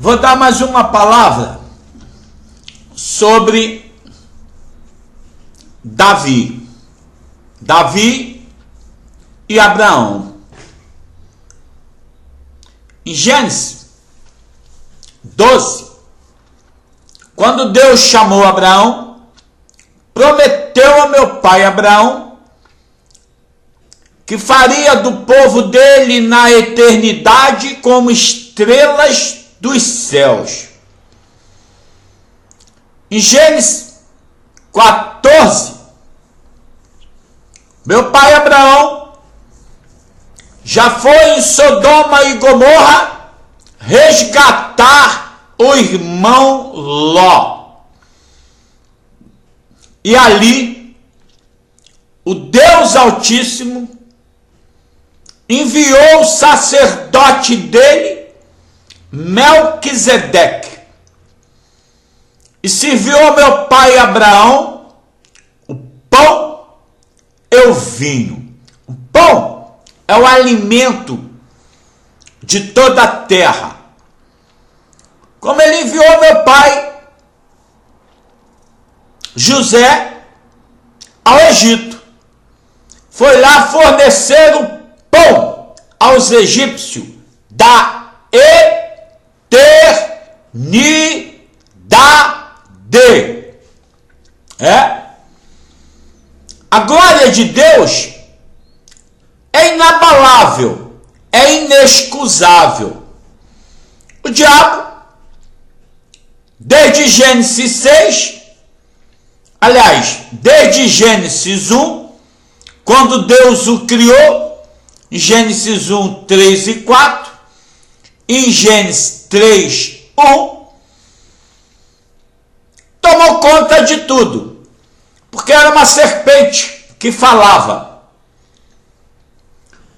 Vou dar mais uma palavra sobre Davi e Abraão. Em Gênesis 12, quando Deus chamou Abraão, prometeu a meu pai Abraão que faria do povo dele na eternidade como estrelas dos céus. Em Gênesis 14, meu pai Abraão já foi em Sodoma e Gomorra resgatar o irmão Ló. E ali, o Deus Altíssimo enviou o sacerdote dele, Melquisedeque, e serviu ao meu pai Abraão o pão e o vinho. O pão é o alimento de toda a terra. Como ele enviou meu pai José ao Egito, foi lá fornecer o pão aos egípcios da eternidade. A glória de Deus é inabalável, é inexcusável. O diabo, desde Gênesis 6, desde Gênesis 1, quando Deus o criou, em Gênesis 1, 3 e 4, em Gênesis 3, 1, tomou conta de tudo, porque era uma serpente que falava,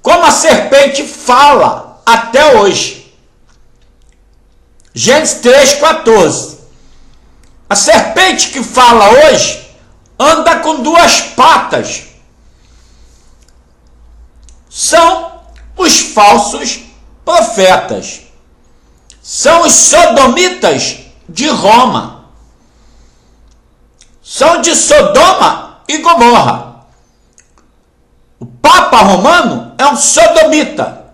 como a serpente fala até hoje. Gênesis 3, 14. A serpente que fala hoje anda com duas patas. São os falsos profetas. São os sodomitas de Roma. São de Sodoma e Gomorra. O Papa Romano é um sodomita.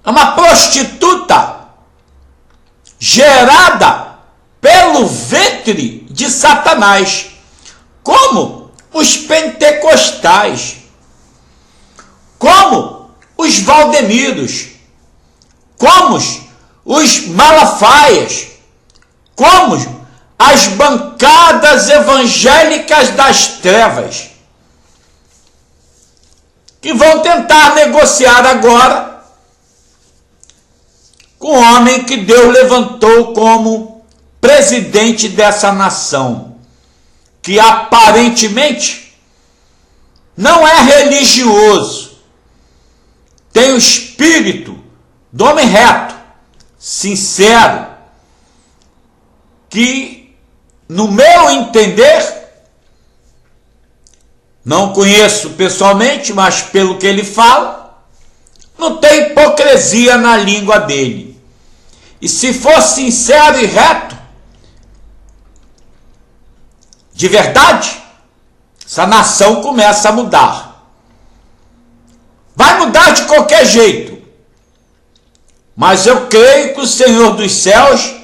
É uma prostituta gerada pelo ventre de Satanás, como os pentecostais, como os valdemiros, como os malafaias, como as bancadas evangélicas das trevas, que vão tentar negociar agora com o homem que Deus levantou como presidente dessa nação, que aparentemente não é religioso, tem o espírito do homem reto, sincero, que, no meu entender, não conheço pessoalmente, mas pelo que ele fala, não tem hipocrisia na língua dele. E se for sincero e reto, de verdade, essa nação começa a mudar. Vai mudar de qualquer jeito, mas eu creio que o Senhor dos céus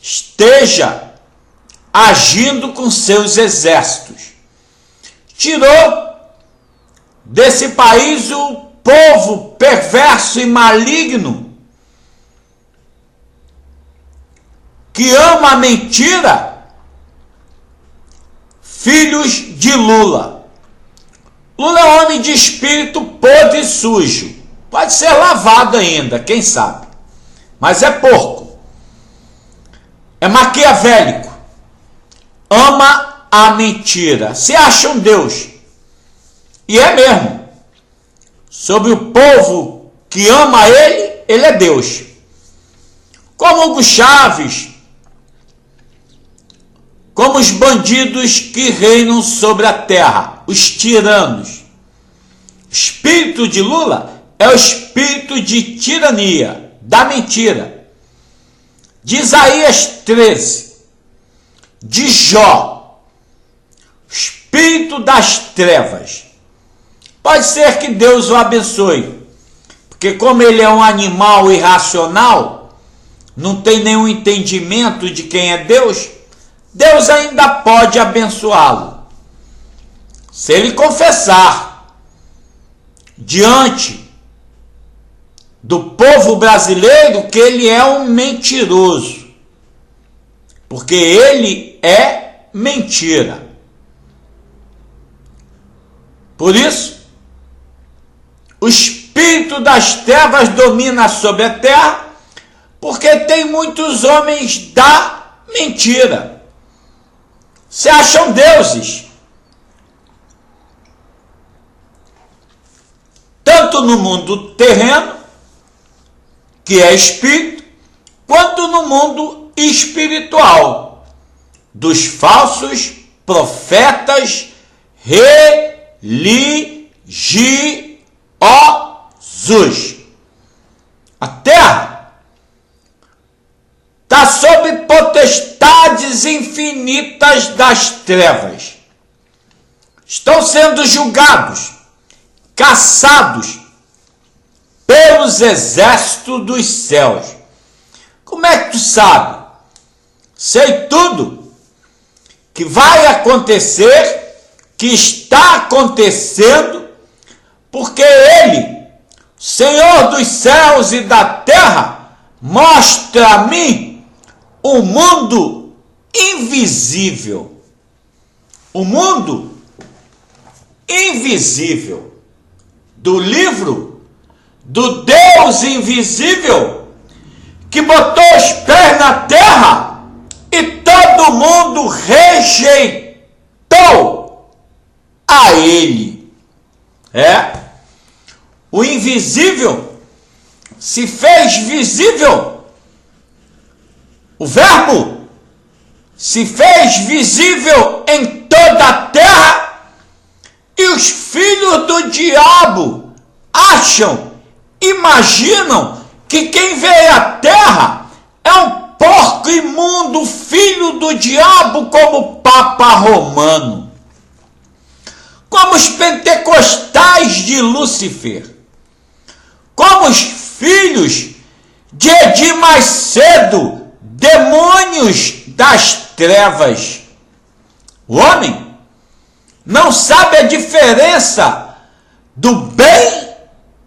esteja agindo com seus exércitos. Tirou desse país o povo perverso e maligno que ama a mentira, filhos de Lula. Lula é um homem de espírito podre e sujo. Pode ser lavado ainda, quem sabe. Mas é porco. É maquiavélico. Ama a mentira. Se acha um Deus. E é mesmo. Sobre o povo que ama ele, ele é Deus. Como Hugo Chávez, como os bandidos que reinam sobre a terra, os tiranos. O espírito de Lula é o espírito de tirania, da mentira. de Isaías 13, de Jó, o espírito das trevas. Pode ser que Deus o abençoe, porque como ele é um animal irracional, não tem nenhum entendimento de quem é Deus, Deus ainda pode abençoá-lo. Se ele confessar diante do povo brasileiro que ele é um mentiroso, porque ele é mentira. Por isso, o espírito das trevas domina sobre a terra, porque tem muitos homens da mentira. Se acham deuses. Tanto no mundo terreno, que é espírito, quanto no mundo espiritual, dos falsos profetas religiosos. A terra está sob potestades infinitas das trevas. Estão sendo julgados, caçados pelos exércitos dos céus. Como é que tu sabe? Sei tudo que vai acontecer, que está acontecendo, porque ele, Senhor dos céus e da terra, mostra a mim o mundo invisível. O mundo invisível do livro do Deus invisível que botou os pés na terra e todo mundo rejeitou a ele. O invisível se fez visível. O Verbo se fez visível em toda a terra e os filhos do diabo imaginam que quem veio à terra é um porco imundo, filho do diabo, como o Papa Romano, como os pentecostais de Lúcifer, como os filhos de Edir Macedo, demônios das trevas. O homem não sabe a diferença do bem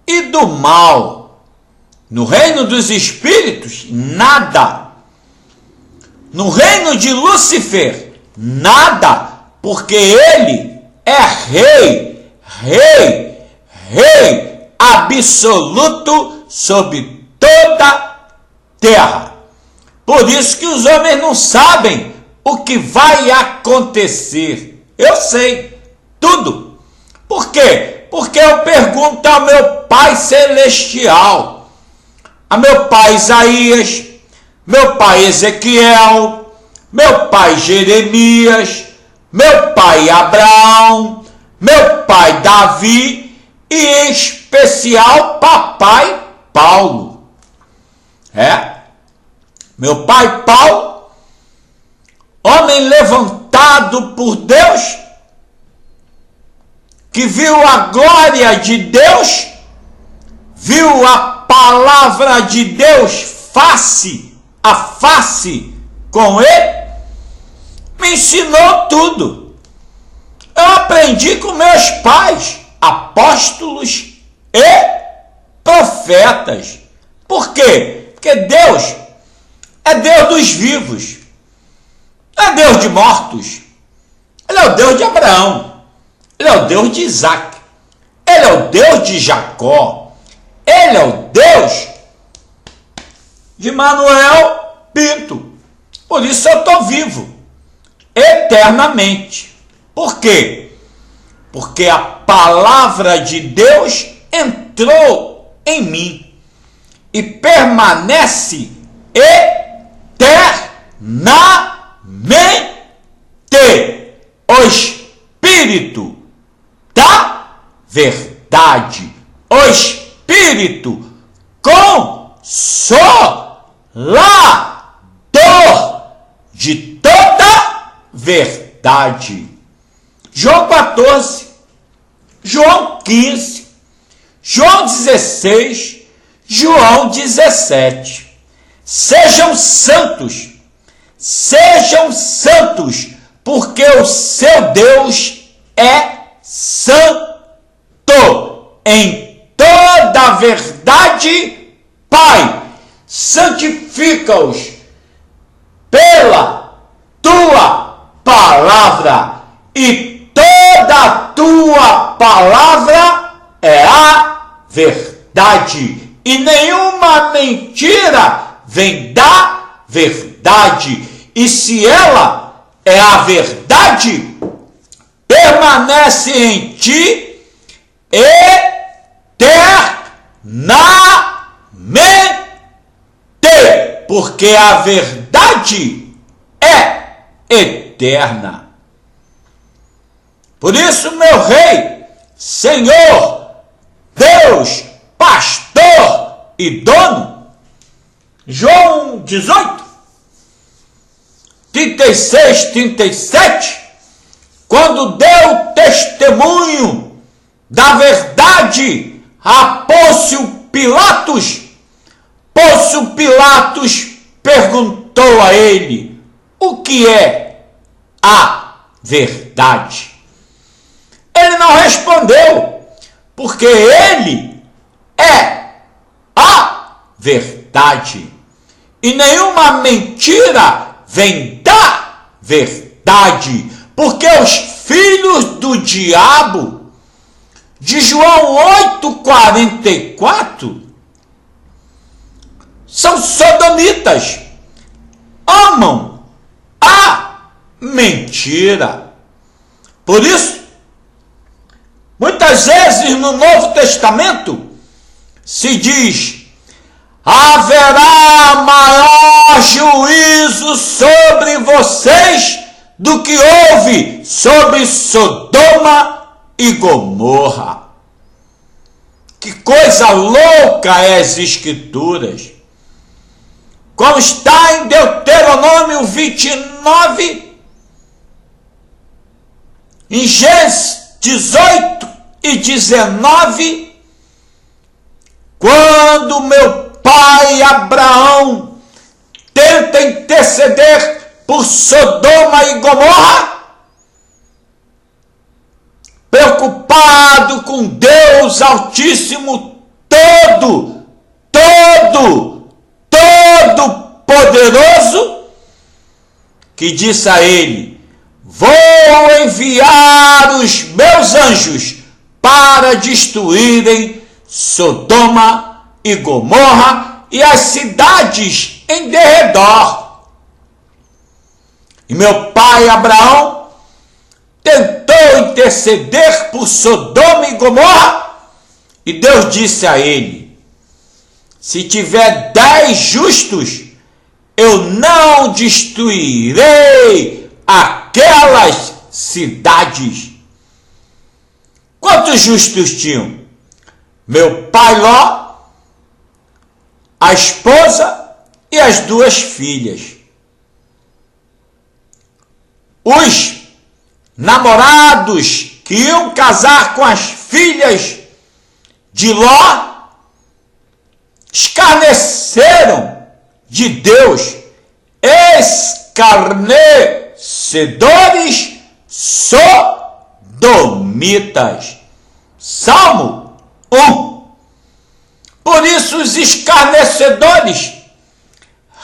e do mal. No reino dos espíritos, nada. No reino de Lúcifer, nada, porque ele é rei absoluto sobre toda a terra. Por isso que os homens não sabem o que vai acontecer. Eu sei tudo. Por quê? Porque eu pergunto ao meu Pai Celestial, a meu pai Isaías, meu pai Ezequiel, meu pai Jeremias, meu pai Abraão, meu pai Davi e em especial papai Paulo. Meu pai Paulo, homem levantado por Deus, que viu a glória de Deus, viu a palavra de Deus face a face com ele, me ensinou tudo. Eu aprendi com meus pais, apóstolos e profetas. Por quê? Porque Deus é Deus dos vivos, não é Deus de mortos. Ele é o Deus de Abraão, ele é o Deus de Isaac, ele é o Deus de Jacó, ele é o Deus de Manuel Pinto. Por isso eu estou vivo eternamente. Por quê? Porque a palavra de Deus entrou em mim e permanece eternamente. O Espírito da verdade, o Espírito consolador. verdade. João 14, João 15, João 16, João 17. Sejam santos, porque o seu Deus é santo. Em toda a verdade, Pai, santifica-os pela tua palavra, e toda a tua palavra é a verdade, e nenhuma mentira vem da verdade. E se ela é a verdade, permanece em ti eternamente, porque a verdade é eterna. Por isso, meu Rei, Senhor, Deus, pastor e dono, João 18, 36, 37, quando deu testemunho da verdade a Pôncio Pilatos, Pôncio Pilatos perguntou a ele: o que é a verdade? Ele não respondeu, porque ele é a verdade, e nenhuma mentira vem da verdade, porque os filhos do diabo, de João 8,44, são sodomitas, amam a mentira. Por isso, muitas vezes no Novo Testamento se diz: haverá maior juízo sobre vocês do que houve sobre Sodoma e Gomorra. Que coisa louca é as Escrituras! Como está em Deuteronômio 29, em Gênesis 18 e 19, quando meu pai Abraão tenta interceder por Sodoma e Gomorra, preocupado com Deus Altíssimo, todo poderoso, que disse a ele: vou enviar os meus anjos para destruírem Sodoma e Gomorra e as cidades em derredor. E meu pai Abraão tentou interceder por Sodoma e Gomorra, e Deus disse a ele: se tiver 10 justos, eu não destruirei aquelas cidades. Quantos justos tinham? Meu pai Ló, a esposa e as 2 filhas. Os namorados que iam casar com as filhas de Ló escarneceram de Deus, escarnecedores sodomitas. Salmo 1. Por isso os escarnecedores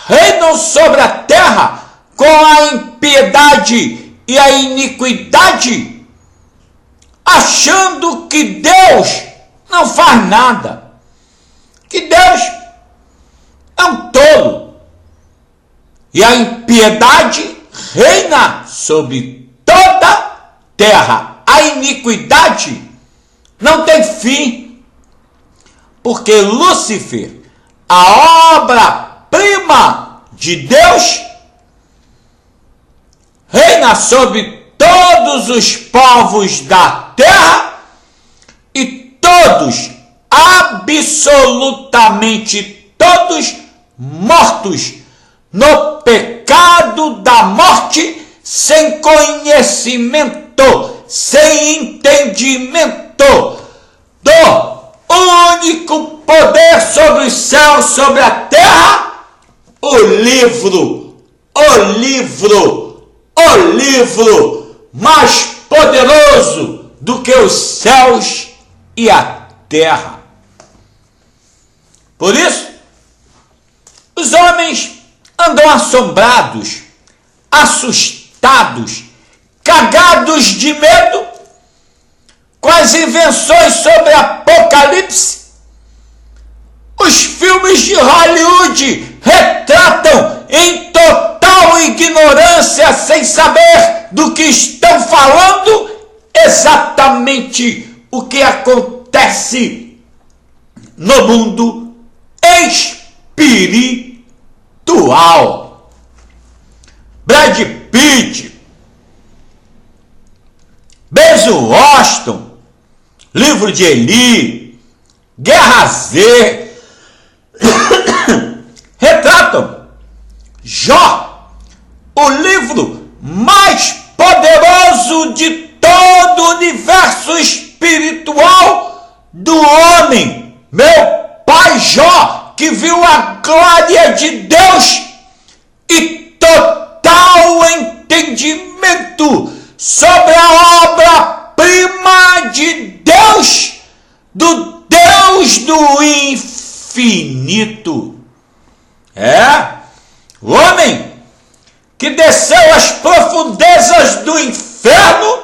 reinam sobre a terra com a impiedade e a iniquidade, achando que Deus não faz nada, que Deus é um tolo, e a impiedade reina sobre toda a terra. A iniquidade não tem fim, porque Lúcifer, a obra-prima de Deus, reina sobre todos os povos da terra, e todos, absolutamente todos, mortos no pecado da morte sem conhecimento, sem entendimento do único poder sobre os céus, sobre a terra, o livro mais poderoso do que os céus e a terra. Por isso, os homens andam assombrados, assustados, cagados de medo com as invenções sobre Apocalipse. Os filmes de Hollywood retratam em total ignorância, sem saber do que estão falando, exatamente o que acontece no mundo espiritual. Brad Pitt, Denzel Washington, Livro de Eli, Guerra Z, retratam Jó, o livro mais poderoso de todo o universo espiritual do homem. Meu pai Jó, que viu a glória de Deus e total entendimento sobre a obra-prima de Deus, do Deus do infinito. O homem que desceu às profundezas do inferno,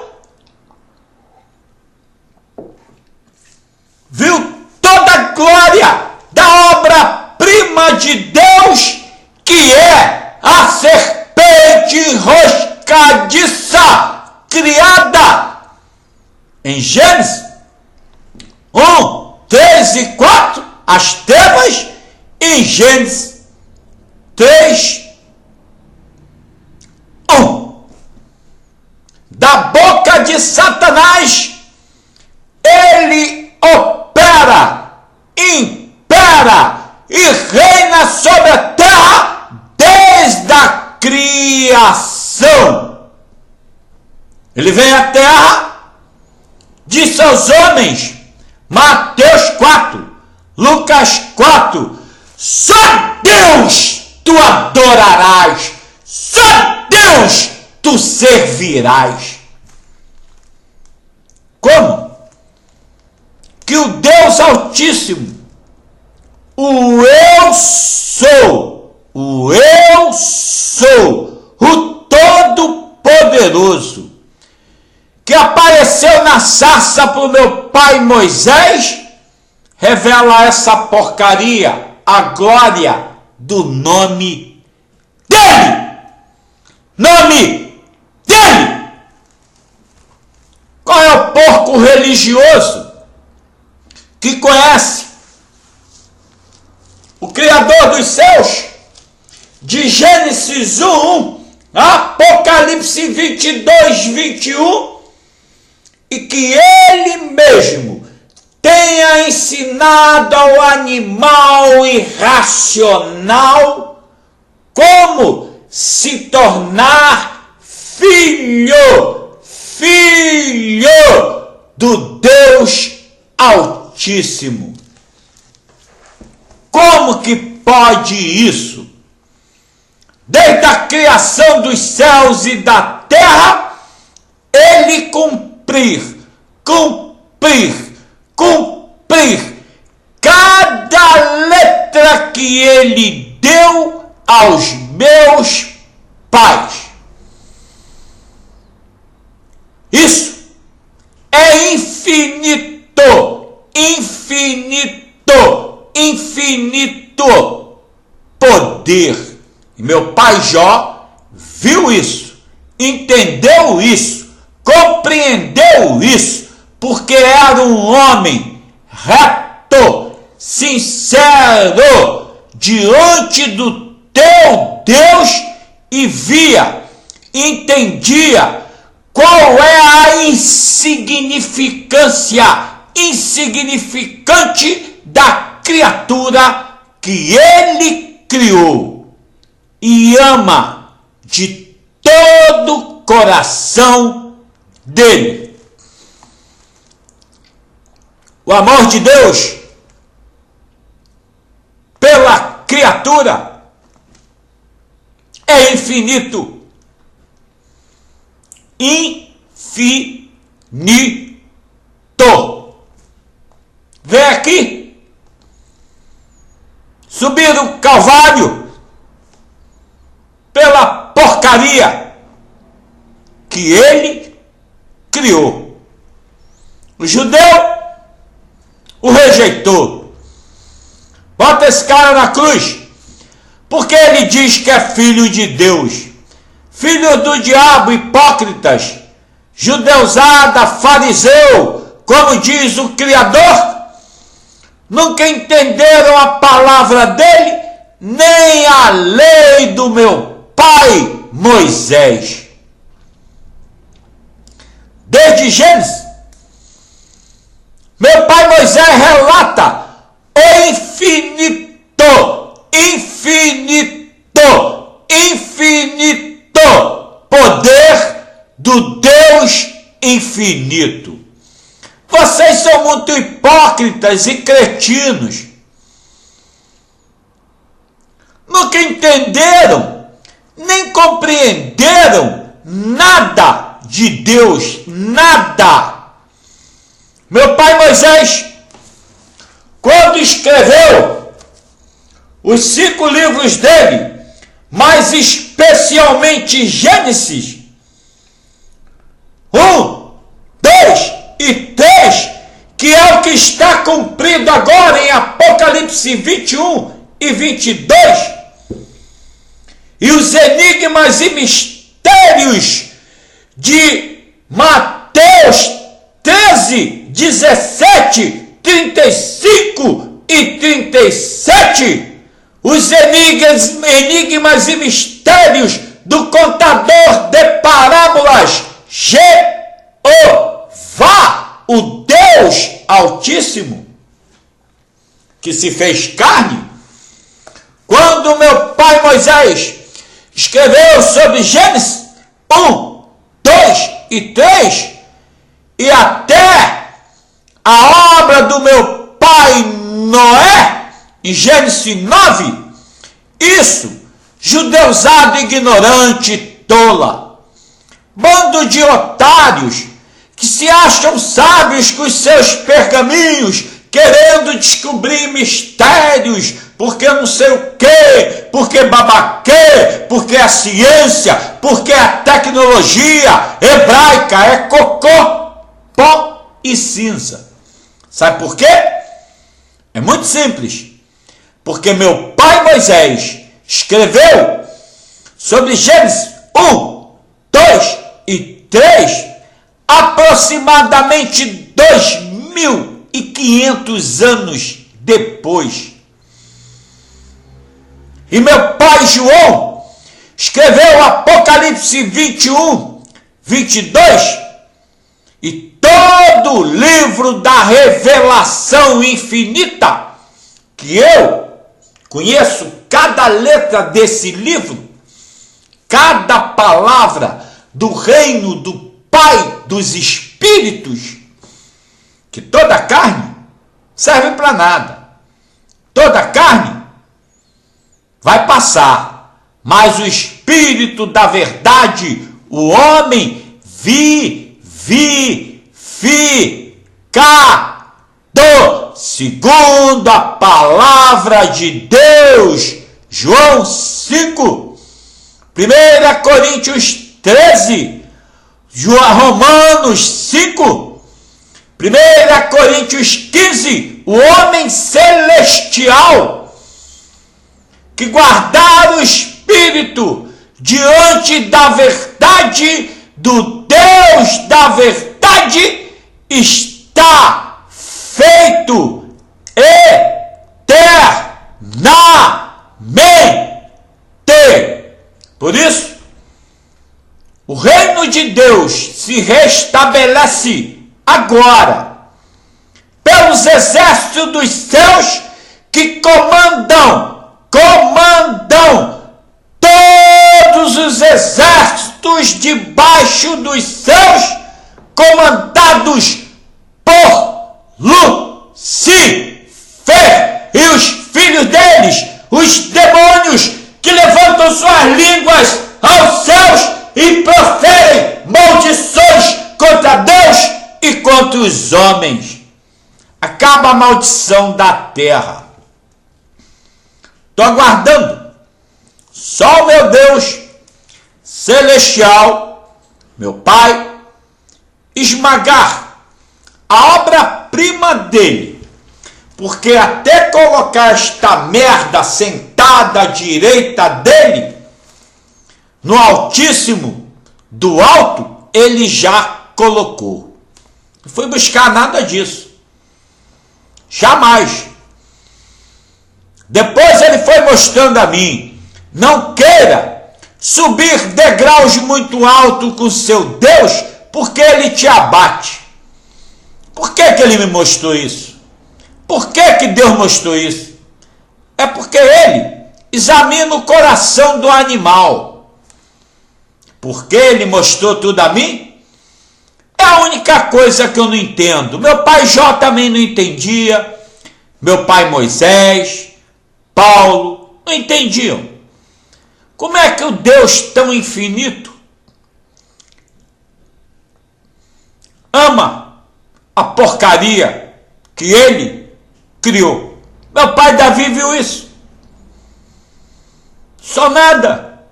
viu toda a glória da obra-prima de Deus, que é a serpente roscadiça, criada em Gênesis 1, 3 e 4, as trevas, em Gênesis 3, 1. Da boca de Satanás, ele opera, impera e reina sobre a terra desde a criação. Ele vem à terra, disse aos homens, Mateus 4, Lucas 4, só Deus tu adorarás, só Deus tu servirás. Como que o Deus Altíssimo, o Eu Sou, o Todo-Poderoso, que apareceu na sarça para o meu pai Moisés, revela essa porcaria, a glória do nome dele. Nome dele. Qual é o porco religioso que conhece o Criador dos céus, de Gênesis 1, Apocalipse 22, 21, e que ele mesmo tenha ensinado ao animal irracional como se tornar filho do Deus Altíssimo? Como que pode isso? Desde a criação dos céus e da terra, ele cumprir cada letra que ele deu aos meus pais. Isso é infinito poder. E meu pai Jó viu isso, entendeu isso, compreendeu isso, porque era um homem reto, sincero, diante do teu Deus, e via, entendia qual é a insignificante da criatura que ele criou, e ama de todo todo o coração dele. O amor de Deus pela criatura é infinito. Infinito. Vem aqui. Subir o Calvário pela porcaria que ele criou. O judeu o rejeitou. Bota esse cara na cruz, porque ele diz que é filho de Deus. Filho do diabo, hipócritas, judeusada, fariseu, como diz o Criador, nunca entenderam a palavra dele, nem a lei do meu pai Moisés. Desde Gênesis, meu pai Moisés relata o infinito poder do Deus infinito. Vocês são muito hipócritas e cretinos. Nunca entenderam, nem compreenderam nada de Deus, nada. Meu pai Moisés, quando escreveu os 5 livros dele, mas especialmente Gênesis 1, 2 e 3, que é o que está cumprido agora em Apocalipse 21 e 22, e os enigmas e mistérios de Mateus 13, 17, 35 e 37, os enigmas e mistérios do contador de parábolas, Jeová, o Deus Altíssimo, que se fez carne. Quando meu pai Moisés escreveu sobre Gênesis 1, 2 e 3, e até a obra do meu pai Noé, em Gênesis 9, isso, judeusado, ignorante, tola, bando de otários que se acham sábios com os seus pergaminhos, querendo descobrir mistérios, porque não sei o quê, porque babaquê, porque a ciência, porque a tecnologia hebraica é cocô, pó e cinza. Sabe por quê? É muito simples. Porque meu pai Moisés escreveu sobre Gênesis 1, 2 e 3 aproximadamente 2.500 anos depois. E meu pai João escreveu Apocalipse 21, 22 e todo o livro da revelação infinita, que eu conheço cada letra desse livro, cada palavra do reino do Pai dos Espíritos, que toda carne serve para nada. Toda carne vai passar, mas o Espírito da verdade, o homem vivificado, segundo a palavra de Deus. João 5, 1 Coríntios 13, Romanos 5, 1 Coríntios 15, o homem celestial que guardar o Espírito diante da verdade do Deus da verdade está feito eternamente. Por isso, o reino de Deus se restabelece agora pelos exércitos dos céus que comandam todos os exércitos debaixo dos céus, comandados por Lúcifer e os filhos deles, os demônios que levantam suas línguas aos céus e proferem maldições contra Deus e contra os homens. Acaba a maldição da terra. Estou aguardando só o meu Deus celestial, meu Pai, esmagar a obra-prima dele, porque até colocar esta merda sentada à direita dele, no Altíssimo do alto, ele já colocou. Não fui buscar nada disso. Jamais. Depois ele foi mostrando a mim, não queira subir degraus muito alto com seu Deus, porque ele te abate. Por que ele me mostrou isso? Por que Deus mostrou isso? É porque ele examina o coração do animal. Por que ele mostrou tudo a mim? É a única coisa que eu não entendo. Meu pai Jó também não entendia. Meu pai Moisés, Paulo, não entendiam. Como é que o Deus tão infinito ama a porcaria que ele criou? Meu pai Davi viu isso. Só nada.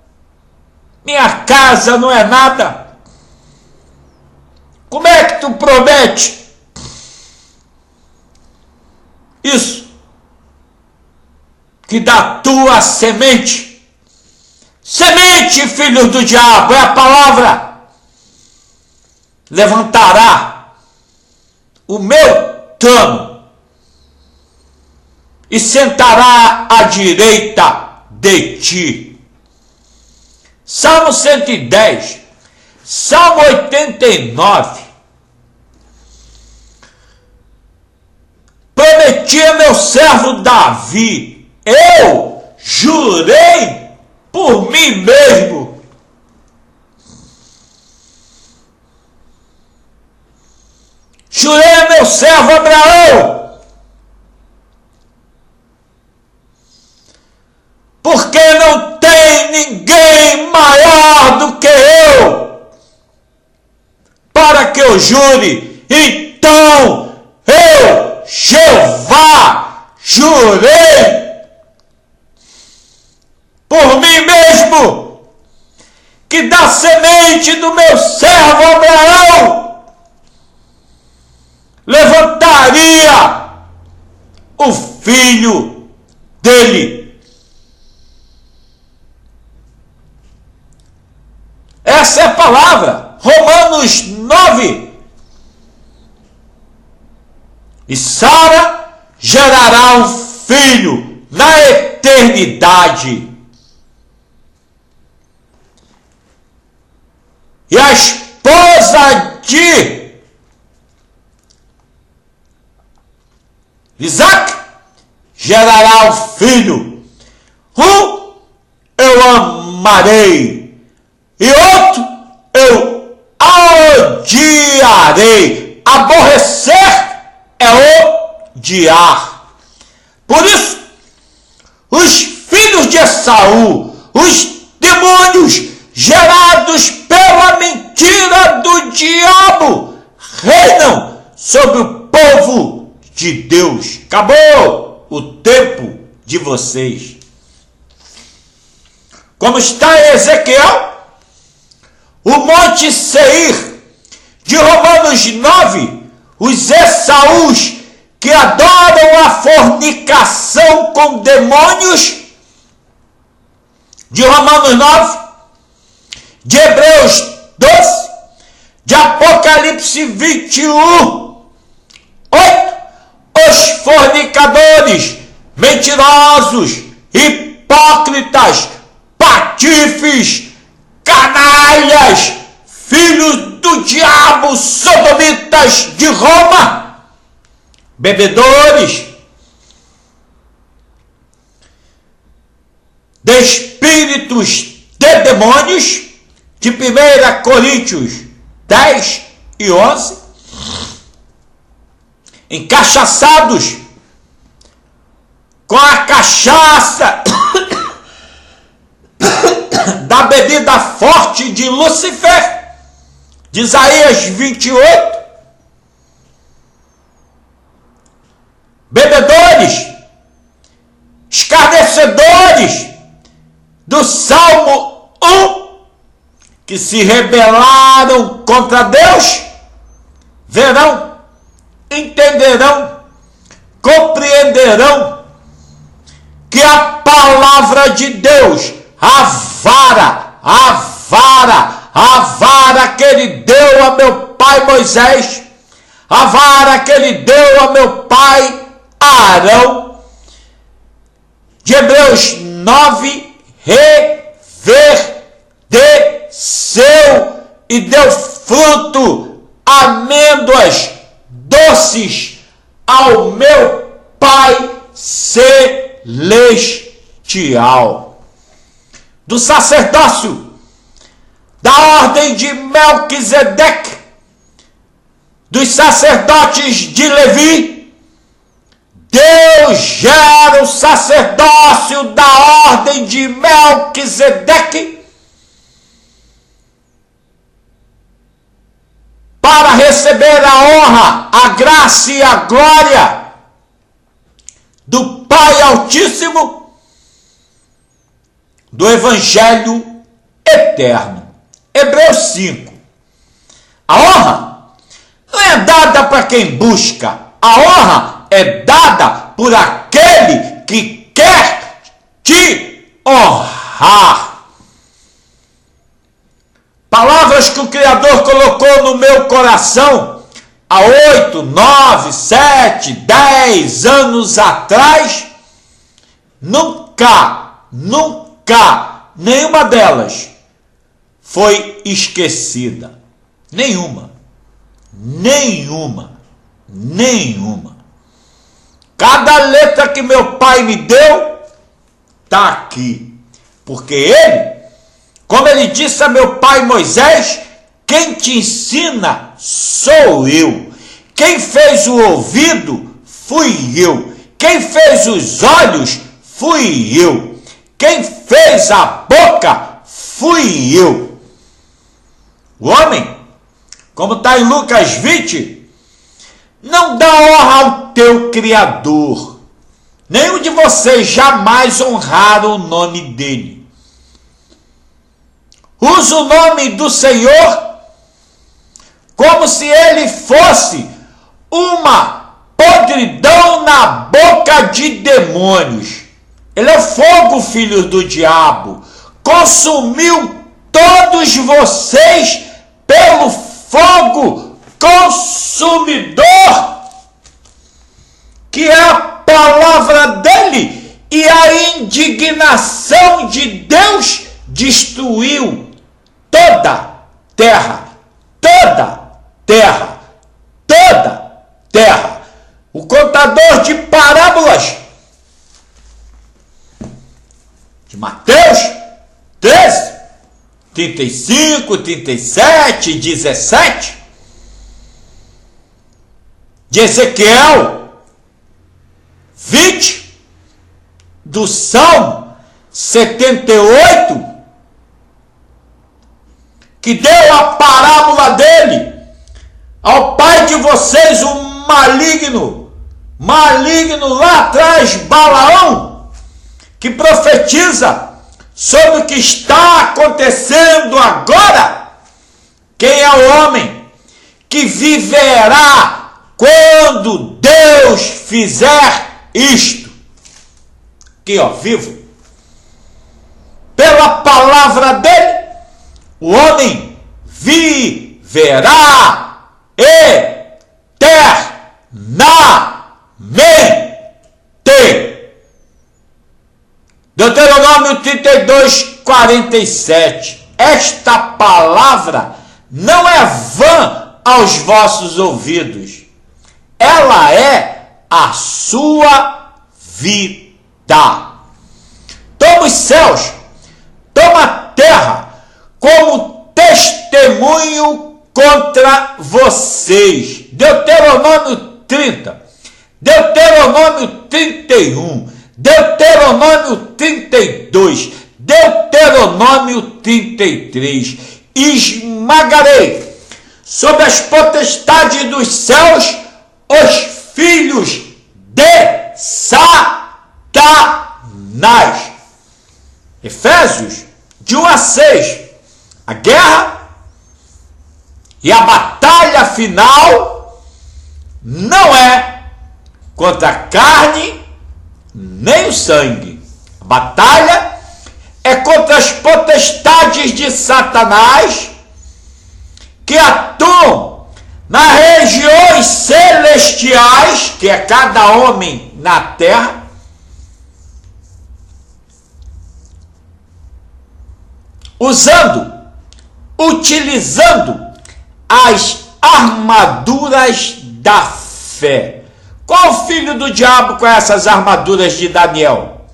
Minha casa não é nada. Como é que tu promete isso? Que da tua semente, semente, filhos do diabo, é a palavra, levantará o meu trono e sentará à direita de ti. Salmo 110, Salmo 89. Prometi a meu servo Davi, eu jurei por mim mesmo. Jurei a meu servo Abraão, porque não tem ninguém maior do que eu, para que eu jure. Então eu, Jeová, jurei por mim mesmo, que da semente do meu servo Abraão levantaria o filho dele. Essa é a palavra, Romanos 9. E Sara gerará um filho na eternidade. E a esposa de Isaac gerará um filho. Um eu amarei e outro eu odiarei. Aborrecer é odiar. Por isso, os filhos de Esaú, os demônios gerados pela mentira do diabo, reinam sobre o povo de Deus. Acabou o tempo de vocês. Como está em Ezequiel, o Monte Seir, de Romanos 9, os Esaús que adoram a fornicação com demônios, de Romanos 9, de Hebreus 12, de Apocalipse 21, 8, os fornicadores, mentirosos, hipócritas, patifes, canalhas, filhos do diabo, sodomitas de Roma, bebedores de espíritos de demônios, de 1 Coríntios 10 e 11, encachaçados com a cachaça da bebida forte de Lúcifer, de Isaías 28, bebedores, escarnecedores do Salmo 1, que se rebelaram contra Deus, verão, entenderão, compreenderão que a palavra de Deus, a vara que ele deu a meu pai Moisés, a vara que ele deu a meu pai Arão, de Hebreus 9, reverdeceu e deu fruto, amêndoas doces ao meu Pai celestial. Do sacerdócio da ordem de Melquisedeque, dos sacerdotes de Levi, Deus gera o sacerdócio da ordem de Melquisedeque para receber a honra, a graça e a glória do Pai Altíssimo, do Evangelho eterno. Hebreus 5. A honra não é dada para quem busca, a honra é dada por aquele que quer te honrar. Palavras que o Criador colocou no meu coração há 8, 9, 7, 10 anos atrás, nunca, nenhuma delas foi esquecida. Nenhuma. Cada letra que meu pai me deu está aqui. Porque ele, como ele disse a meu pai Moisés, quem te ensina sou eu. Quem fez o ouvido fui eu. Quem fez os olhos fui eu. Quem fez a boca fui eu. O homem, como está em Lucas 20, não dá honra ao teu Criador. Nenhum de vocês jamais honraram o nome dele. Usa o nome do Senhor como se ele fosse uma podridão na boca de demônios. Ele é fogo, filhos do diabo. Consumiu todos vocês pelo fogo consumidor, que é a palavra dele, e a indignação de Deus destruiu toda terra. O contador de parábolas de Mateus 13, 35, 37 e 17, de Ezequiel 20, do Salmo 78, que deu a parábola dele ao pai de vocês, o maligno lá atrás, Balaão, que profetiza sobre o que está acontecendo agora. Quem é o homem que viverá quando Deus fizer isto? Aqui, ó, vivo. Pela palavra dele, o homem viverá eternamente. Deuteronômio 32, 47. Esta palavra não é vã aos vossos ouvidos. Ela é a sua vida. Toma os céus, toma a terra, como tenho contra vocês. Deuteronômio 30, Deuteronômio 31, Deuteronômio 32, Deuteronômio 33. Esmagarei sobre as potestades dos céus os filhos de Satanás. Efésios, de 1 a 6. A guerra e a batalha final não é contra a carne nem o sangue. A batalha é contra as potestades de Satanás que atuam nas regiões celestiais, que é cada homem na terra, utilizando as armaduras da fé. Qual o filho do diabo com essas armaduras de Daniel?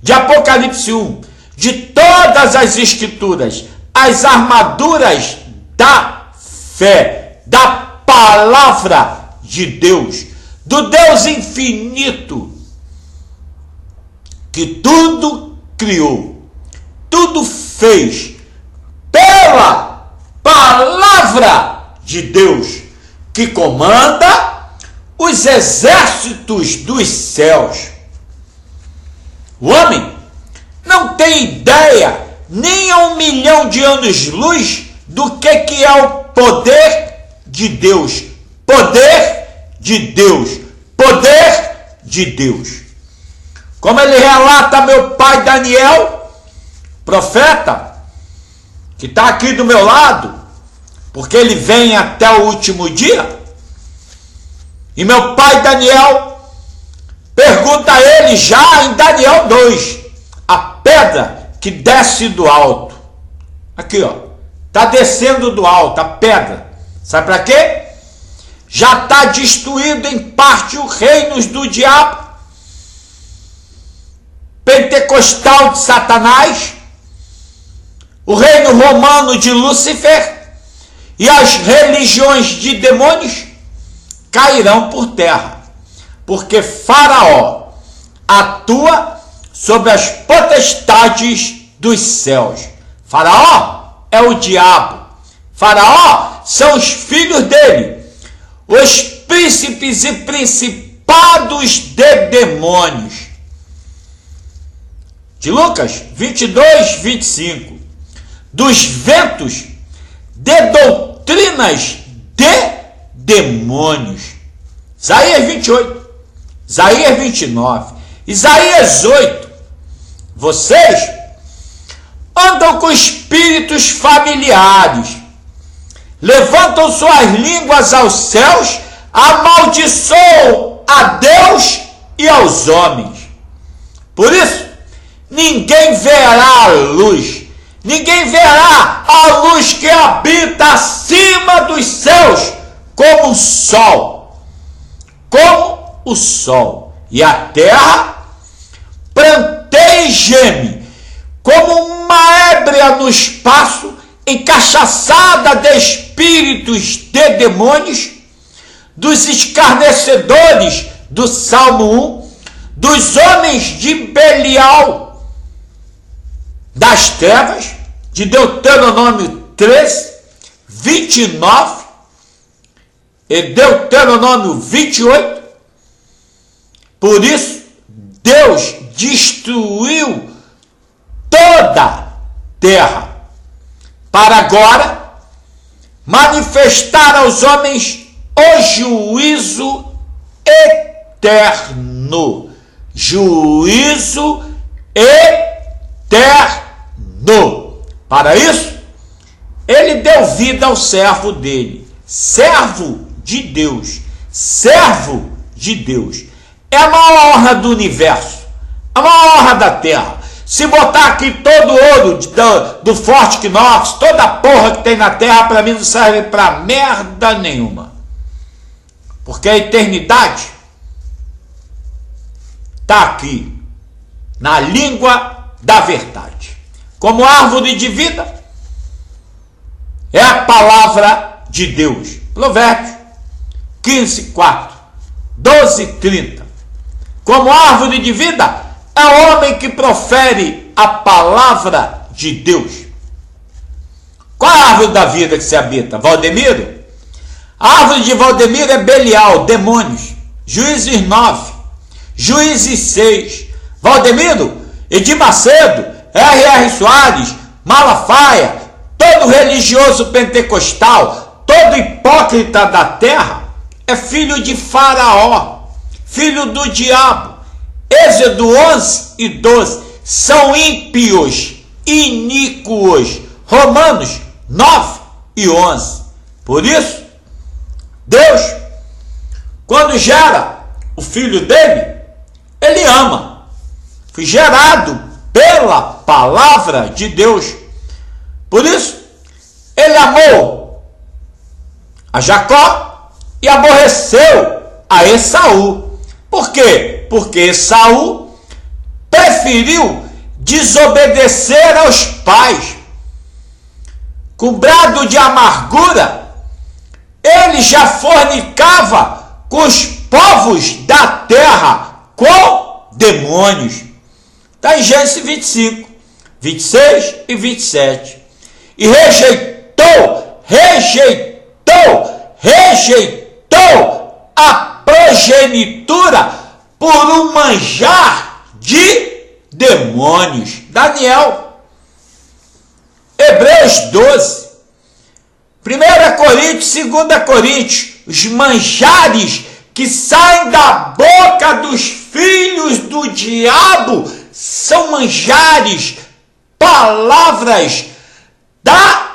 De Apocalipse 1, de todas as escrituras, as armaduras da fé, da palavra de Deus, do Deus infinito, que tudo criou, tudo fez, pela palavra de Deus, que comanda os exércitos dos céus. O homem não tem ideia, nem a 1 milhão de anos-luz, do que é o poder de Deus. Poder de Deus. Poder de Deus. Como ele relata meu pai Daniel, profeta, que está aqui do meu lado, porque ele vem até o último dia. E meu pai Daniel pergunta a ele já em Daniel 2, a pedra que desce do alto. Aqui, ó, está descendo do alto a pedra. Sabe para quê? Já está destruído em parte os reinos do diabo, pentecostal de Satanás, o reino romano de Lúcifer e as religiões de demônios cairão por terra, porque Faraó atua sobre as potestades dos céus. Faraó é o diabo. Faraó são os filhos dele, os príncipes e principados de demônios. De Lucas 22, 25. Dos ventos de doutrinas de demônios. Isaías 28, Isaías 29, Isaías 8. Vocês andam com espíritos familiares, levantam suas línguas aos céus, amaldiçoam a Deus e aos homens. Por isso, ninguém verá a luz, ninguém verá a luz que habita acima dos céus, como o sol, e a terra pranteia e geme, como uma ébria no espaço, encachaçada de espíritos de demônios, dos escarnecedores do Salmo 1, dos homens de Belial, das trevas, de Deuteronômio 13, 29 e Deuteronômio 28. Por isso, Deus destruiu toda a terra, para agora manifestar aos homens o juízo eterno. Juízo eterno. Para isso, ele deu vida ao servo dele, servo de Deus, servo de Deus. É a maior honra do universo, a maior honra da terra. Se botar aqui todo o ouro do Fort Knox, toda a porra que tem na terra, para mim não serve para merda nenhuma. Porque a eternidade está aqui, na língua da verdade. Como árvore de vida, é a palavra de Deus. Provérbios 15, 4, 12, 30. Como árvore de vida é o homem que profere a palavra de Deus. Qual é a árvore da vida que se habita? Valdemiro? A árvore de Valdemiro é Belial, demônios. Juízes 9, Juízes 6. Valdemiro, Edir Macedo, R.R. Soares, Malafaia, todo religioso pentecostal, todo hipócrita da terra é filho de Faraó, filho do diabo. Êxodo 11 e 12 são ímpios, iníquos. Romanos 9 e 11. Por isso, Deus, quando gera o filho dele, ele ama. Foi gerado pela palavra de Deus. Por isso, ele amou a Jacó e aborreceu a Esaú. Por quê? Porque Esaú preferiu desobedecer aos pais. Com brado de amargura, ele já fornicava com os povos da terra, com demônios. Está em Gênesis 25, 26 e 27. E rejeitou a progenitura por um manjar de demônios. Daniel. Hebreus 12. 1 Coríntios, 2 Coríntios. Os manjares que saem da boca dos filhos do diabo são manjares, palavras da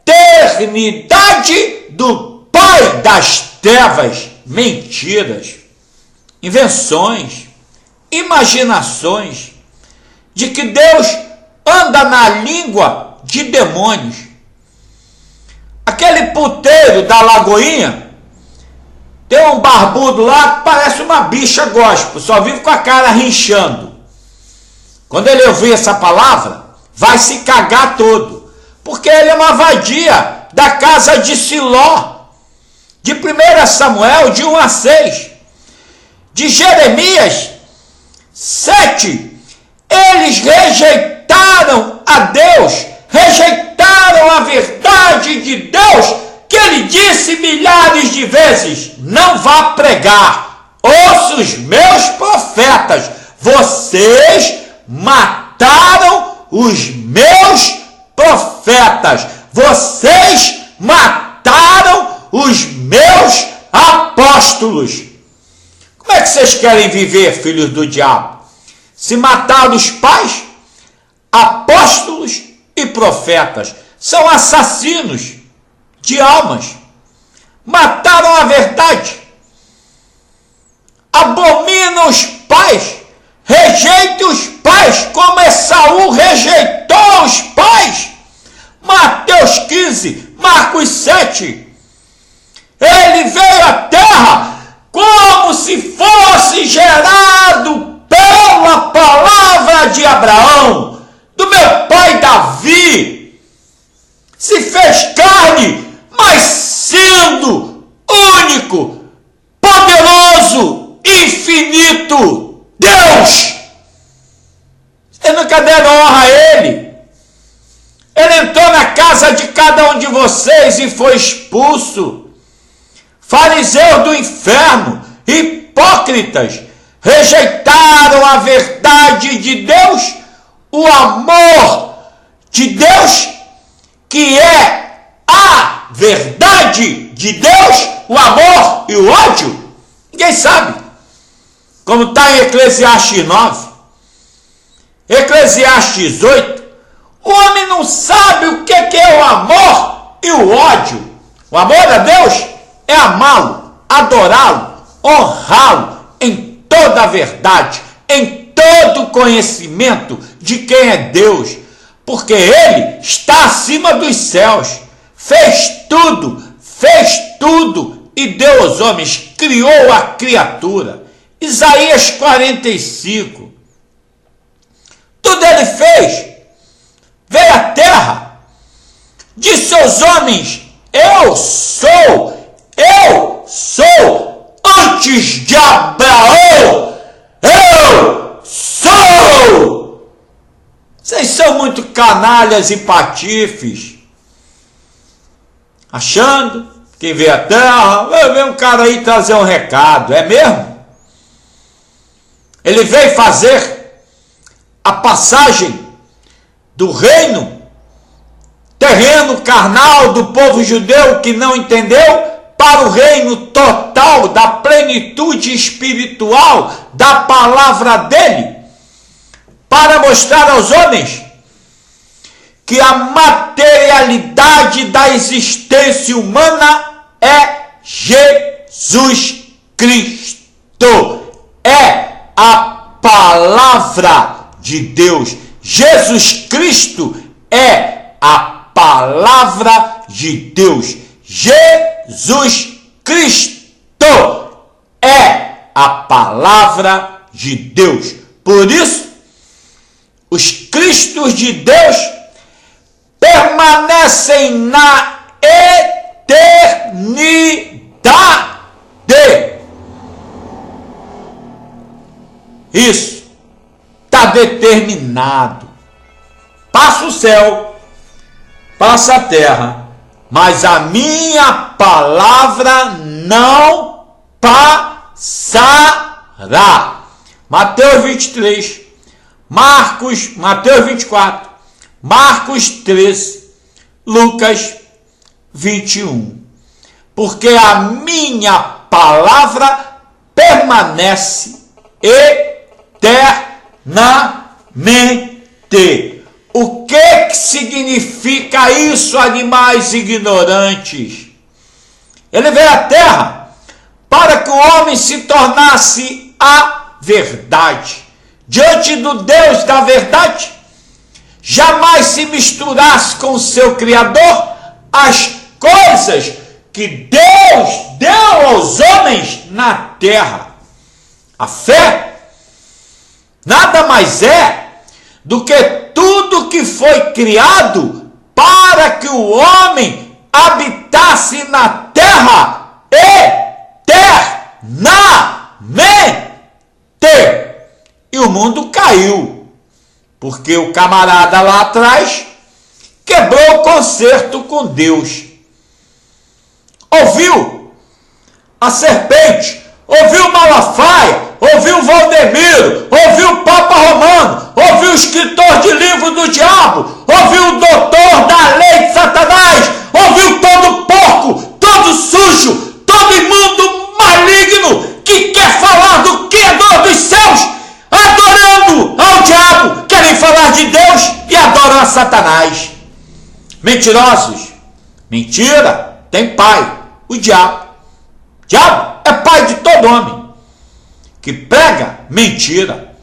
eternidade do Pai das trevas, mentiras, invenções, imaginações de que Deus anda na língua de demônios. Aquele puteiro da Lagoinha tem um barbudo lá que parece uma bicha gospel, só vive com a cara rinchando. Quando ele ouvir essa palavra, vai se cagar todo, porque ele é uma vadia da casa de Siló, de 1 Samuel, de 1 a 6, de Jeremias 7. Eles rejeitaram a Deus, rejeitaram a verdade de Deus, que ele disse milhares de vezes: não vá pregar, ouça os meus profetas. Vocês mataram os meus profetas, vocês mataram os meus apóstolos. Como é que vocês querem viver, filhos do diabo? Se mataram os pais, apóstolos e profetas, são assassinos de almas, mataram a verdade, abominam os pais, rejeitam os pais, como Esaú rejeitou os pais. Mateus 15, Marcos 7, ele veio à terra como se fosse gerado pela palavra de Abraão, do meu pai Davi, se fez carne, mas sendo único, poderoso, infinito Deus. Vocês nunca deram honra a ele. Ele entrou na casa de cada um de vocês e foi expulso. Fariseus do inferno, hipócritas, rejeitaram a verdade de Deus, o amor de Deus, que é a verdade de Deus, o amor e o ódio. Ninguém sabe. Como está em Eclesiastes 9, Eclesiastes 8, o homem não sabe o que é o amor e o ódio. O amor a Deus é amá-lo, adorá-lo, honrá-lo em toda a verdade, em todo o conhecimento de quem é Deus, porque ele está acima dos céus, fez tudo e deu aos homens, criou a criatura. Isaías 45, tudo ele fez, veio à terra, aos homens, eu sou, antes de Abraão, eu sou. Vocês são muito canalhas e patifes, achando que vê a terra, vai ver um cara aí trazer um recado, é mesmo? Ele veio fazer a passagem do reino terreno carnal do povo judeu que não entendeu para o reino total da plenitude espiritual da palavra dele, para mostrar aos homens que a materialidade da existência humana é Jesus Cristo, é a palavra de Deus. Jesus Cristo é a palavra de Deus. Jesus Cristo é a palavra de Deus. Por isso, os Cristos de Deus permanecem na eternidade. Isso está determinado. Passa o céu, passa a terra, mas a minha palavra não passará. Mateus 23, Mateus 24, Marcos 13, Lucas 21. Porque a minha palavra permanece eternamente. O que significa isso, animais ignorantes? Ele veio à terra para que o homem se tornasse a verdade. Diante do Deus da verdade, jamais se misturasse com o seu Criador as coisas que Deus deu aos homens na terra. A fé nada mais é do que tudo que foi criado para que o homem habitasse na terra eternamente. E o mundo caiu, porque o camarada lá atrás quebrou o concerto com Deus. Ouviu a serpente, ouviu Malafaia, ouviu Valdemiro, ouviu o Papa Romano, ouviu o escritor de livro do diabo, ouviu o doutor da lei de Satanás, ouviu todo porco, todo sujo, todo imundo maligno que quer falar do Criador dos céus, adorando ao diabo, querem falar de Deus e adoram a Satanás. Mentirosos. Mentira tem pai, o diabo. O diabo é pai de todo homem que prega mentira.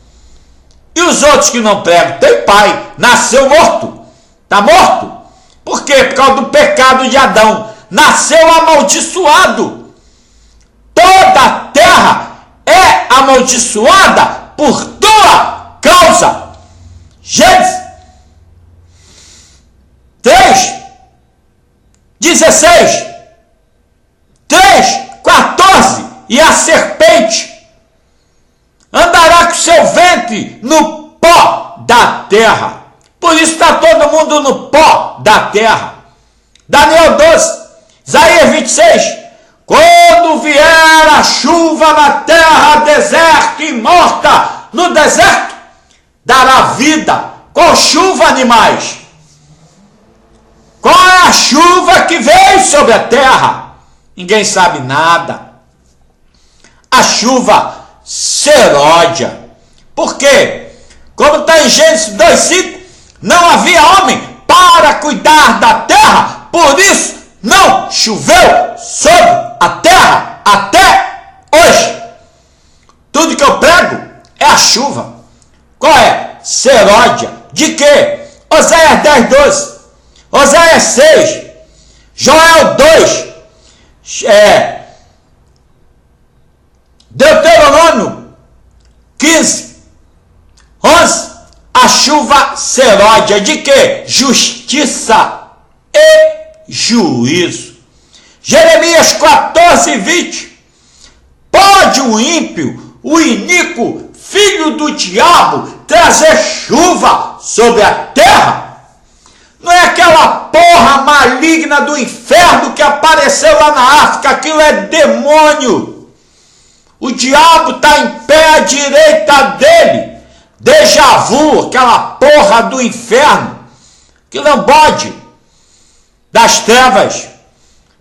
E os outros que não pregam, tem pai, nasceu morto, está morto. Por quê? Por causa do pecado de Adão, nasceu amaldiçoado. Toda a terra é amaldiçoada por tua causa. Gênesis 3:16, 3:14, e a serpente andará com seu ventre no pó da terra. Por isso está todo mundo no pó da terra. Daniel 12, Isaías 26, quando vier a chuva na terra deserta e morta, no deserto dará vida. Qual chuva, animais? Qual é a chuva que veio sobre a terra? Ninguém sabe nada. A chuva seródia. Por quê? Como está em Gênesis 2:5, não havia homem para cuidar da terra, por isso não choveu sobre a terra até hoje. Tudo que eu prego é a chuva. Qual é? Seródia. De quê? Oséias 10:12, Oséias 6, Joel 2, Deuteronômio 15:11, a chuva seródia. De quê? Justiça e juízo. Jeremias 14:20. Pode o ímpio, o iníquo, filho do diabo, trazer chuva sobre a terra? Não é aquela porra maligna do inferno que apareceu lá na África, aquilo é demônio. O diabo está em pé à direita dele. Déjà vu, aquela porra do inferno, aquilo é um bode das trevas.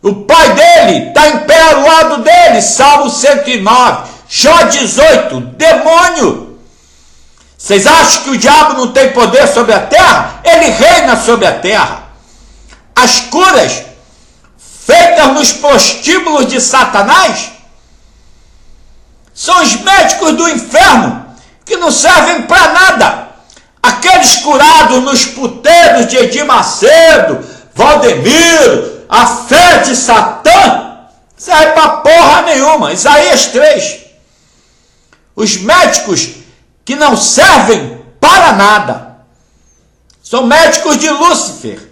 O pai dele está em pé ao lado dele, Salmo 109, Jó 18, demônio. Vocês acham que o diabo não tem poder sobre a terra? Ele reina sobre a terra. As curas feitas nos prostíbulos de Satanás são os médicos do inferno que não servem para nada. Aqueles curados nos puteiros de Edir Macedo, Valdemiro, a fé de Satã, serve para porra nenhuma. Isaías 3. Os médicos que não servem para nada são médicos de Lúcifer.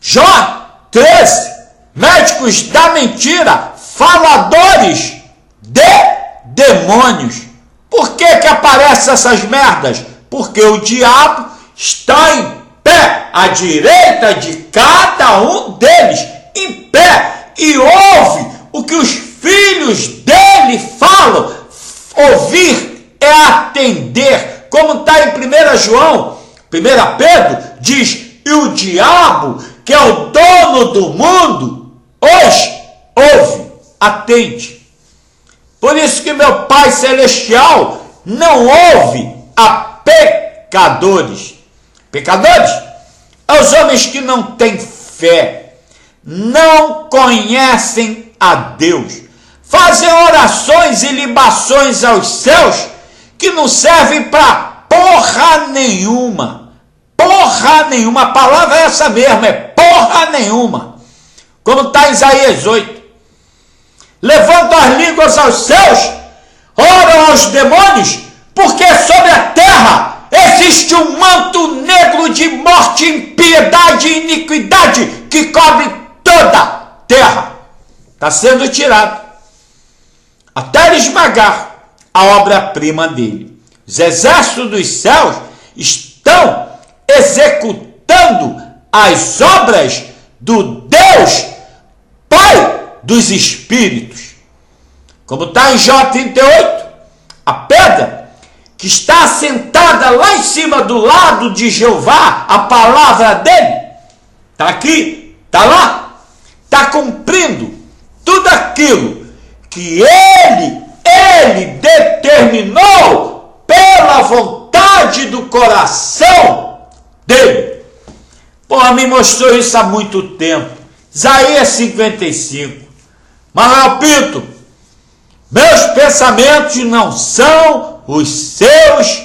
Jó 13. Médicos da mentira, faladores de demônios. Por que aparecem essas merdas? Porque o diabo está em pé à direita de cada um deles, em pé, e ouve o que os filhos dele falam. Ouvir é atender, como está em 1 João, 1 Pedro, diz, e o diabo, que é o dono do mundo, hoje ouve, atende. Por isso que meu Pai Celestial não ouve a pecadores. Pecadores? Aos homens que não têm fé, não conhecem a Deus, fazem orações e libações aos céus que não servem para porra nenhuma. Porra nenhuma. A palavra é essa mesmo, é porra nenhuma. Como está em Isaías 8. Levantam as línguas aos céus, oram aos demônios, porque sobre a terra existe um manto negro de morte, impiedade e iniquidade que cobre toda a terra. Está sendo tirado, até ele esmagar a obra-prima dele. Os exércitos dos céus estão executando as obras do Deus Pai dos Espíritos. Como está em Jó 38, a pedra que está assentada lá em cima do lado de Jeová, a palavra dele, está aqui, está lá, está cumprindo tudo aquilo que ele determinou pela vontade do coração dele. Porra, me mostrou isso há muito tempo. Isaías 55. Manuel Pinto, meus pensamentos não são os seus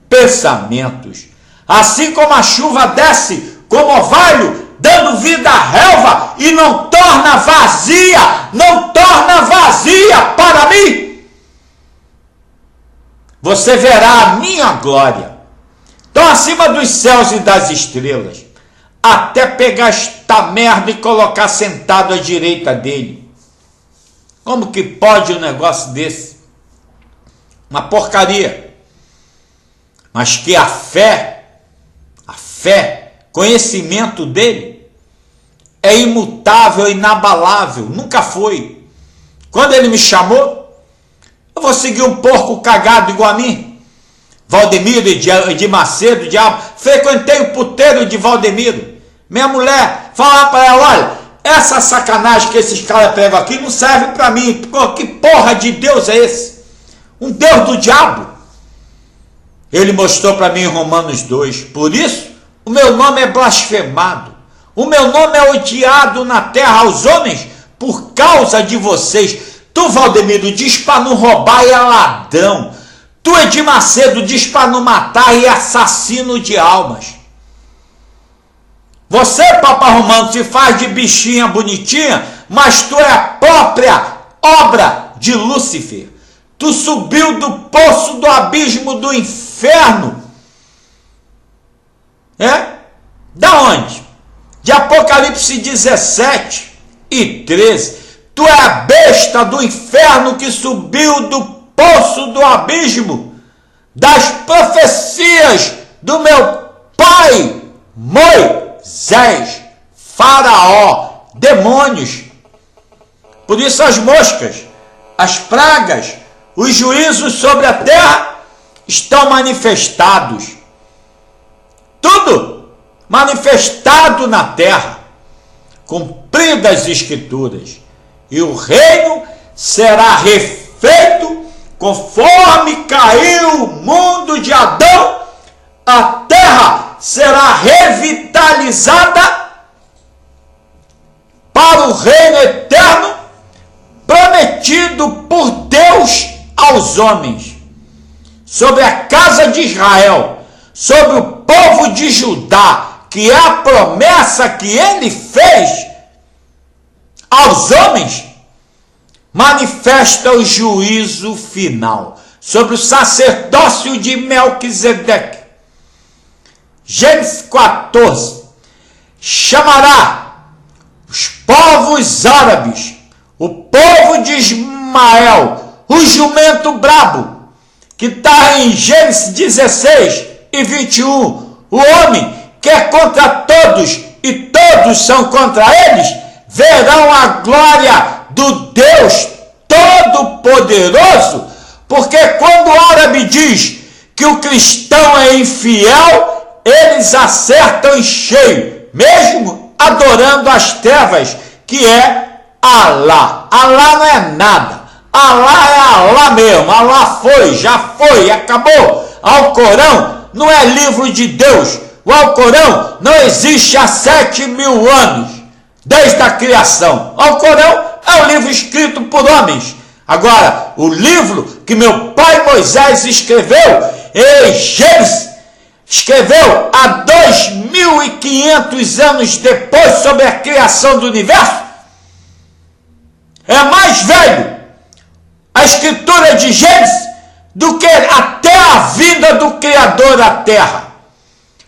pensamentos. Assim como a chuva desce como orvalho, dando vida à relva e não torna vazia para mim, você verá a minha glória. Então, acima dos céus e das estrelas, até pegar esta merda e colocar sentado à direita dele. Como que pode um negócio desse? Uma porcaria. Mas que a fé, conhecimento dele, é imutável, inabalável, nunca foi. Quando ele me chamou, eu vou seguir um porco cagado igual a mim? Valdemiro de Macedo, diabo, frequentei o puteiro de Valdemiro. Minha mulher, falar para ela, olha, essa sacanagem que esses caras pregam aqui não serve para mim. Que porra de Deus é esse? Um Deus do diabo? Ele mostrou para mim em Romanos 2. Por isso, o meu nome é blasfemado. O meu nome é odiado na terra aos homens por causa de vocês. Tu, Valdemiro, diz para não roubar e é ladrão. Tu, Edir Macedo, diz para não matar e é assassino de almas. Você, Papa Romano, se faz de bichinha bonitinha, mas tu é a própria obra de Lúcifer. Tu subiu do poço do abismo do inferno. É? Da onde? de Apocalipse 17 e 13. Tu é a besta do inferno que subiu do poço do abismo, das profecias do meu pai Moisés, Faraó, demônios. Por isso as moscas, as pragas, os juízos sobre a terra estão manifestados. Tudo manifestado na terra, cumpridas as escrituras. E o reino será refeito conforme caiu o mundo de Adão. A terra será revitalizada para o reino eterno prometido por Deus aos homens, sobre a casa de Israel, sobre o povo de Judá, que é a promessa que ele fez aos homens. Manifesta o juízo final sobre o sacerdócio de Melquisedeque. Gênesis 14. Chamará os povos árabes, o povo de Ismael, o jumento brabo, que está em Gênesis 16 e 21. O homem que é contra todos e todos são contra eles, verão a glória do Deus Todo-Poderoso, porque quando o árabe diz que o cristão é infiel, eles acertam em cheio, mesmo adorando as trevas, que é Alá. Alá não é nada, Alá é Alá mesmo, Alá foi, já foi, acabou. Alcorão não é livro de Deus, o Alcorão não existe há 7.000 anos, desde a criação. O Alcorão é um livro escrito por homens. Agora, o livro que meu pai Moisés escreveu, Gênesis, escreveu há 2.500 anos depois, sobre a criação do universo, é mais velho, a escritura de Gênesis, do que até a vinda do Criador da terra.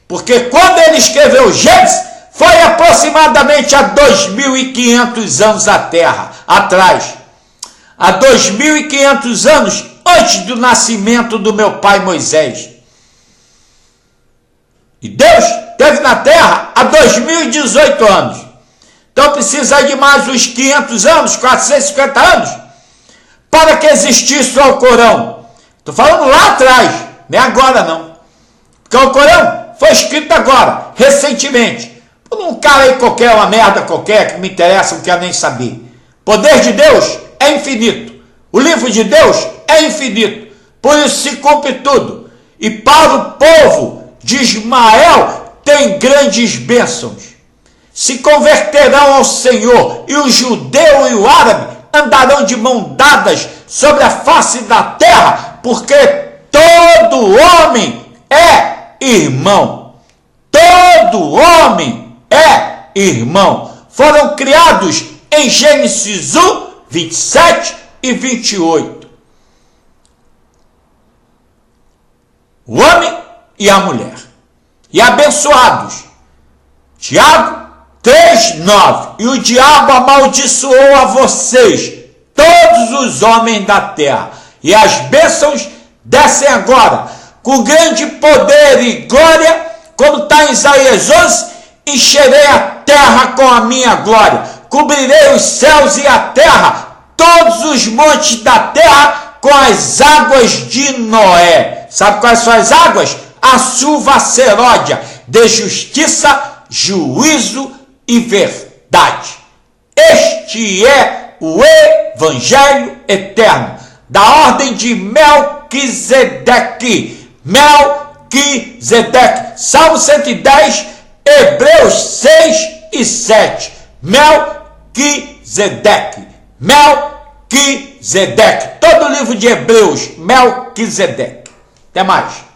Porque quando ele escreveu Gênesis, foi aproximadamente há 2.500 anos atrás. Há 2.500 anos antes do nascimento do meu pai Moisés. E Deus esteve na terra há 2018 anos. Então precisa de mais uns 500 anos, 450 anos, para que existisse o Alcorão. Estou falando lá atrás, não é agora não. Porque o Alcorão foi escrito agora, recentemente, por um cara aí qualquer, uma merda qualquer, que me interessa, não quero nem saber. O poder de Deus é infinito. O livro de Deus é infinito. Por isso se cumpre tudo. E para o povo de Ismael tem grandes bênçãos. Se converterão ao Senhor, e o judeu e o árabe andarão de mão dadas sobre a face da terra, porque todo homem é irmão. Todo homem é irmão. Foram criados em Gênesis 1, 27 e 28. O homem e a mulher. E abençoados. Tiago 3:9. E o diabo amaldiçoou a vocês, todos os homens da terra. E as bênçãos descem agora, com grande poder e glória, como está em Isaías 11, encherei a terra com a minha glória, cobrirei os céus e a terra, todos os montes da terra, com as águas de Noé. Sabe quais são as águas? A chuva seródia, de justiça, juízo e verdade. Este é o Evangelho eterno, da ordem de Melquisedeque. Melquisedeque. Salmo 110, Hebreus 6 e 7. Melquisedeque. Melquisedeque. Todo o livro de Hebreus, Melquisedeque. Até mais.